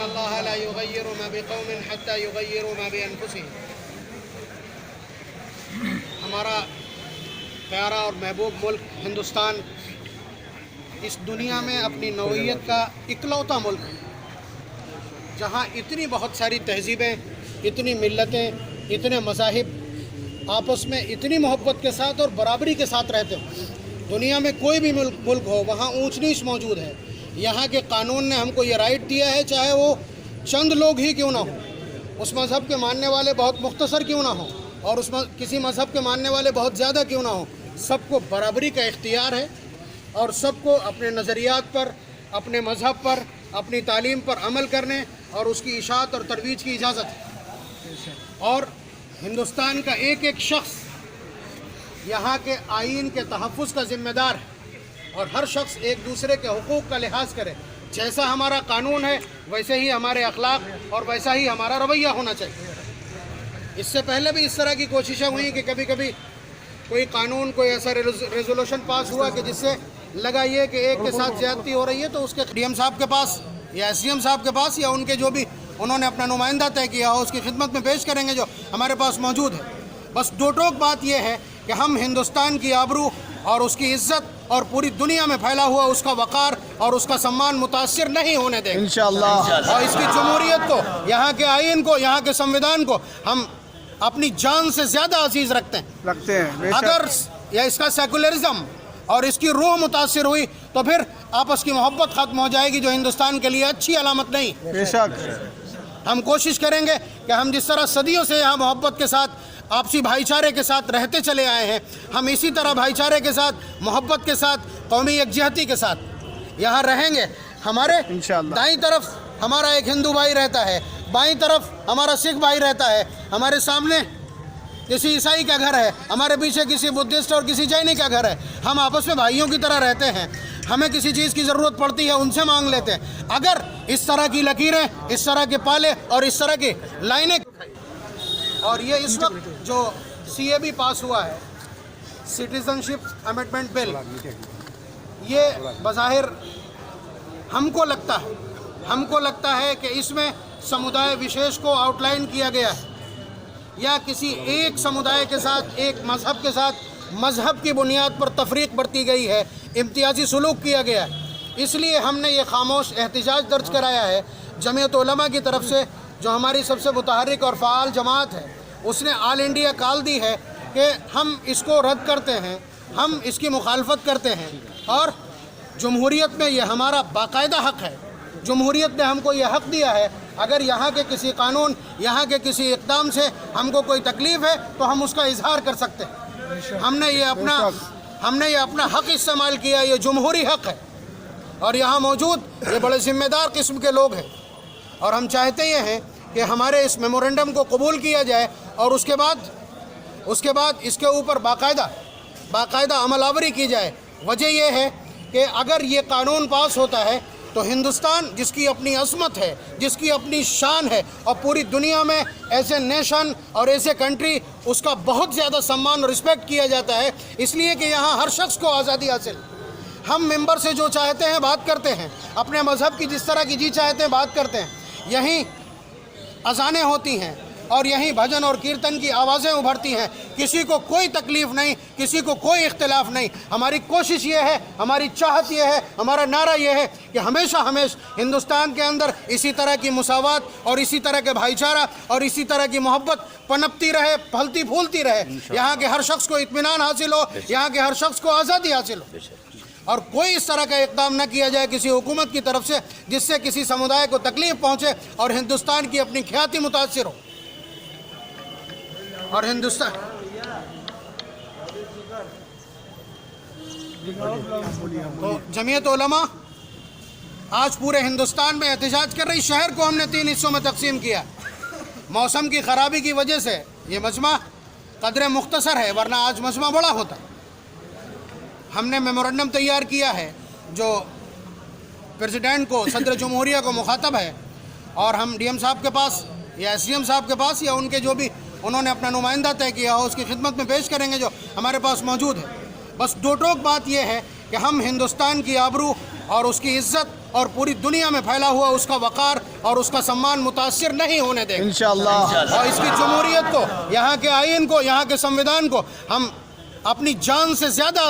اللہ لا یغیر ما بقوم حتی یغیروا ما بانفسهم۔ ہمارا پیارا اور محبوب ملک ہندوستان اس دنیا میں اپنی نوعیت کا اکلوتا ملک ہے جہاں اتنی بہت ساری تہذیبیں، اتنی ملتیں، اتنے مذاہب آپس میں اتنی محبت کے ساتھ اور برابری کے ساتھ رہتے ہیں۔ دنیا میں کوئی بھی ملک ہو وہاں اونچ نیچ موجود ہے۔ یہاں کے قانون نے ہم کو یہ رائٹ دیا ہے، چاہے وہ چند لوگ ہی کیوں نہ ہوں، اس مذہب کے ماننے والے بہت مختصر کیوں نہ ہوں اور کسی مذہب کے ماننے والے بہت زیادہ کیوں نہ ہوں، سب کو برابری کا اختیار ہے اور سب کو اپنے نظریات پر، اپنے مذہب پر، اپنی تعلیم پر عمل کرنے اور اس کی اشاعت اور ترویج کی اجازت ہے۔ اور ہندوستان کا ایک ایک شخص یہاں کے آئین کے تحفظ کا ذمہ دار ہے اور ہر شخص ایک دوسرے کے حقوق کا لحاظ کرے۔ جیسا ہمارا قانون ہے ویسے ہی ہمارے اخلاق اور ویسا ہی ہمارا رویہ ہونا چاہیے۔ اس سے پہلے بھی اس طرح کی کوششیں ہوئیں کہ کبھی کبھی کوئی قانون، کوئی ایسا ریزولوشن پاس ہوا کہ جس سے لگا یہ کہ ایک کے ساتھ زیادتی ہو رہی ہے تو اس کے ڈی ایم صاحب کے پاس یا ایس ڈی ایم صاحب کے پاس یا ان کے جو بھی انہوں نے اپنا نمائندہ طے کیا ہو اس کی خدمت میں پیش کریں گے جو ہمارے پاس موجود ہے۔ بس دو ٹوک بات یہ ہے کہ ہم ہندوستان کی آبرو اور اس کی عزت اور پوری دنیا میں پھیلا ہوا اس کا وقار اور اس کا سمان متاثر نہیں ہونے دیں گے انشاءاللہ، اور اس کی جمہوریت کو، یہاں کے آئین کو، یہاں کے سنویدھان کو ہم اپنی جان سے زیادہ عزیز رکھتے ہیں۔ اگر یا اس کا سیکولرزم اور اس کی روح متاثر ہوئی تو پھر آپس کی محبت ختم ہو جائے گی، جو ہندوستان کے لیے اچھی علامت نہیں۔ بے شک ہم کوشش کریں گے کہ ہم جس طرح صدیوں سے یہاں محبت کے ساتھ، آپسی بھائی چارے کے ساتھ رہتے چلے آئے ہیں، ہم اسی طرح بھائی چارے کے ساتھ، محبت کے ساتھ، قومی یکجہتی کے ساتھ یہاں رہیں گے۔ ہمارے انشاءاللہ دائیں طرف ہمارا ایک ہندو بھائی رہتا ہے، بائیں طرف ہمارا سکھ بھائی رہتا ہے، ہمارے سامنے کسی عیسائی کا گھر ہے، ہمارے پیچھے کسی بدھسٹ اور کسی جینی کا گھر ہے۔ ہم آپس میں بھائیوں کی طرح رہتے ہیں۔ ہمیں کسی چیز کی ضرورت پڑتی ہے ان سے مانگ لیتے ہیں۔ اگر اس طرح کی لکیریں، اس طرح کے پالے اور اس طرح کی لائنیں، اور یہ اس وقت جو سی اے بی پاس ہوا ہے، سٹیزن شپ امینڈمنٹ بل، یہ بظاہر ہم کو لگتا ہے کہ اس میں سمودائے وشیش کو آؤٹ لائن کیا گیا ہے یا کسی ایک سمودائے کے ساتھ، ایک مذہب کے ساتھ مذہب کی بنیاد پر تفریق برتی گئی ہے، امتیازی سلوک کیا گیا ہے۔ اس لیے ہم نے یہ خاموش احتجاج درج کرایا ہے جمعیت علماء کی طرف سے، جو ہماری سب سے متحرک اور فعال جماعت ہے۔ اس نے آل انڈیا کال دی ہے کہ ہم اس کو رد کرتے ہیں، ہم اس کی مخالفت کرتے ہیں، اور جمہوریت میں یہ ہمارا باقاعدہ حق ہے۔ جمہوریت نے ہم کو یہ حق دیا ہے، اگر یہاں کے کسی قانون، یہاں کے کسی اقدام سے ہم کو کوئی تکلیف ہے تو ہم اس کا اظہار کر سکتے ہیں۔ ہم نے یہ اپنا حق استعمال کیا، یہ جمہوری حق ہے، اور یہاں موجود یہ بڑے ذمہ دار قسم کے لوگ ہیں، اور ہم چاہتے یہ ہیں کہ ہمارے اس میمورنڈم کو قبول کیا جائے اور اس کے بعد اس کے اوپر باقاعدہ عمل آوری کی جائے۔ وجہ یہ ہے کہ اگر یہ قانون پاس ہوتا ہے تو ہندوستان، جس کی اپنی عظمت ہے، جس کی اپنی شان ہے، اور پوری دنیا میں ایز اے نیشن اور ایز اے کنٹری اس کا بہت زیادہ سمان اور رسپیکٹ کیا جاتا ہے، اس لیے کہ یہاں ہر شخص کو آزادی حاصل۔ ہم ممبر سے جو چاہتے ہیں بات کرتے ہیں، اپنے مذہب کی جس طرح کی جی چاہتے ہیں بات کرتے ہیں، یہیں اذانیں ہوتی ہیں اور یہیں بھجن اور کیرتن کی آوازیں ابھرتی ہیں، کسی کو کوئی تکلیف نہیں، کسی کو کوئی اختلاف نہیں۔ ہماری کوشش یہ ہے، ہماری چاہت یہ ہے، ہمارا نعرہ یہ ہے کہ ہمیشہ ہندوستان کے اندر اسی طرح کی مساوات اور اسی طرح کے بھائی چارہ اور اسی طرح کی محبت پنپتی رہے، پھلتی پھولتی رہے، یہاں کے ہر شخص کو اطمینان حاصل ہو، یہاں کے ہر شخص کو آزادی حاصل ہو، اور کوئی اس طرح کا اقدام نہ کیا جائے کسی حکومت کی طرف سے جس سے کسی سمودائے کو تکلیف پہنچے اور ہندوستان کی اپنی ఖ్یاتی متاثر ہو۔ اور ہندوستان تو جمعیت علماء آج پورے ہندوستان میں احتجاج کر رہی۔ شہر کو ہم نے 3 حصوں میں تقسیم کیا۔ موسم کی خرابی کی وجہ سے یہ مجمع قدر مختصر ہے، ورنہ آج مجمع بڑا ہوتا۔ ہم نے میمورنڈم تیار کیا ہے جو پریزیڈنٹ کو، صدر جمہوریہ کو مخاطب ہے، اور ہم ڈی ایم صاحب کے پاس یا ایس ڈی ایم صاحب کے پاس یا ان کے جو بھی انہوں نے اپنا نمائندہ طے کیا ہو اس کی خدمت میں پیش کریں گے جو ہمارے پاس موجود ہے۔ بس دو ٹوک بات یہ ہے کہ ہم ہندوستان کی آبرو اور اس کی عزت اور پوری دنیا میں پھیلا ہوا اس کا وقار اور اس کا سمان متاثر نہیں ہونے دیں گے انشاءاللہ. اور اس کی جمہوریت کو، یہاں کے آئین کو، یہاں کے سمویدھان کو ہم اپنی جان سے زیادہ